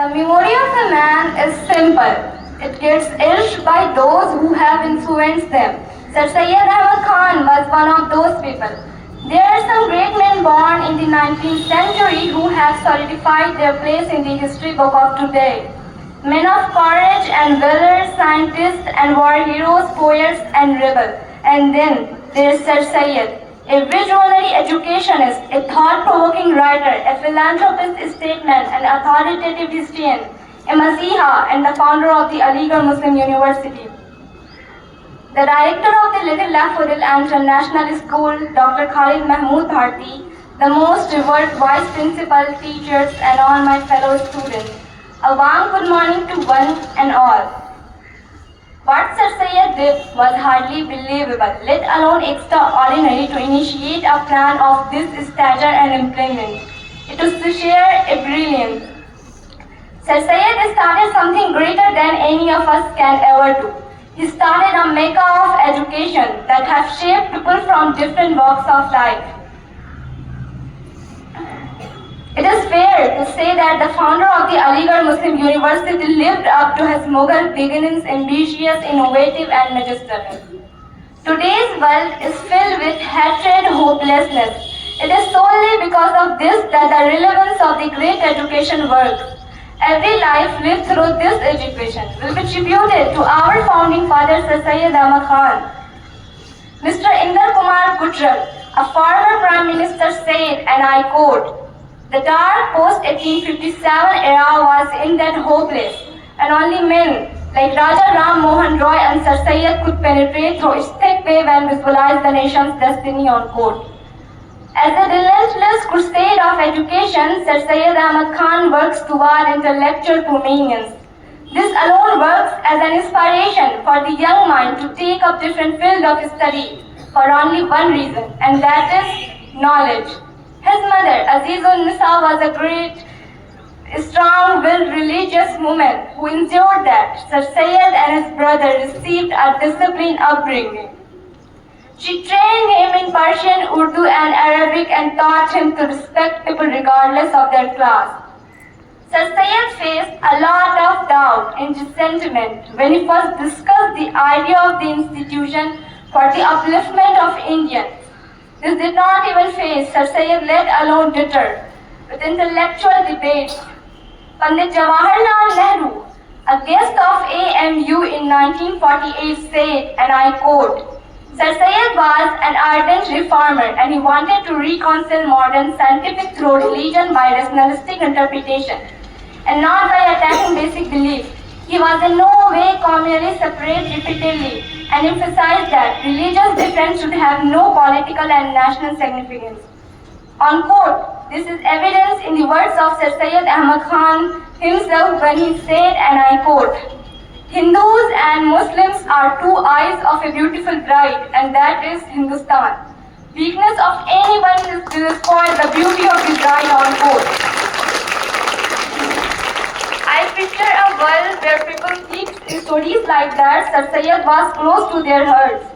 The memory of a man is simple. It gets etched by those who have influenced them. Sir Syed Ahmad Khan was one of those people. There are some great men born in the 19th century who have solidified their place in the history book of today. Men of courage and valor, scientists and war heroes, poets and rebels. And then there is Sir Syed, a visionary educationist, a thought-provoking writer, a philanthropist, statesman, an authoritative historian, a Masiha, and the founder of the Aligarh Muslim University. The director of the Little Daffodil International School, Dr. Khalid Mahmood Bharti, the most revered vice principal, teachers, and all my fellow students. A warm good morning to one and all. What Sir Syed did was hardly believable, let alone extraordinary, to initiate a plan of this stature and implement. It was to share a brilliance. Sir Syed started something greater than any of us can ever do. He started a mecca of education that has shaped people from different walks of life. It is fair to say that the founder of the Aligarh Muslim University lived up to his Mughal beginnings, ambitious, innovative, and magisterial. Today's world is filled with hatred, hopelessness. It is solely because of this that the relevance of the great education works. Every life lived through this education will be tributed to our founding father Sir Syed Ahmad Khan. Mr. Inder Kumar Gujral, a former Prime Minister, said, and I quote, "The dark post-1857 era was in that hopeless, and only men like Raja Ram Mohan Roy and Sir Syed could penetrate through its thick wave and visualize the nation's destiny on court." As a relentless crusade of education, Sir Syed Ahmad Khan works toward intellectual prominence. This alone works as an inspiration for the young mind to take up different fields of study for only one reason, and that is knowledge. His mother, Azizun Nisa, was a great, strong-willed religious woman who ensured that Sir Syed and his brother received a disciplined upbringing. She trained him in Persian, Urdu, and Arabic and taught him to respect people regardless of their class. Sir Syed faced a lot of doubt and resentment when he first discussed the idea of the institution for the upliftment of Indians. This did not even face Sir Syed, let alone deter, with intellectual debates. Pandit Jawaharlal Nehru, a guest of AMU in 1948, said, and I quote, "Sir Syed was an ardent reformer and he wanted to reconcile modern scientific through religion by rationalistic interpretation and not by attacking basic belief. He was in no way communally separate repeatedly and emphasized that religious difference should have no political and national significance." Unquote. This is evidence in the words of Sir Syed Ahmad Khan himself when he said, and I quote, "Hindus and Muslims are two eyes of a beautiful bride, and that is Hindustan. Weakness of anyone is to spoil the beauty of the bride on court." I picture a world where people teach stories like that. Sir Syed was close to their hearts.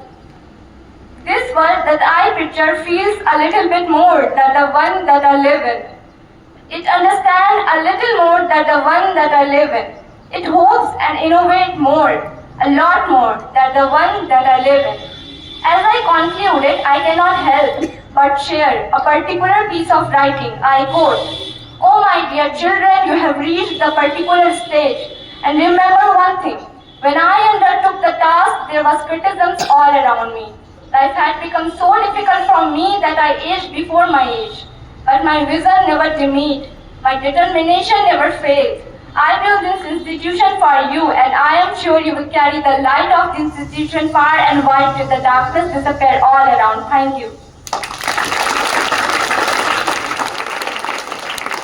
This world that I picture feels a little bit more than the one that I live in. It understands a little more than the one that I live in. It hopes and innovates more, a lot more than the one that I live in. As I concluded, I cannot help but share a particular piece of writing. I quote, "Oh my dear children, you have reached the particular stage. And remember one thing, when I undertook the task, there was criticisms all around me. Life had become so difficult for me that I aged before my age. But my vision never diminished, my determination never failed. I built this institution for you, and I am sure you will carry the light of the institution far and wide till the darkness disappear all around." Thank you.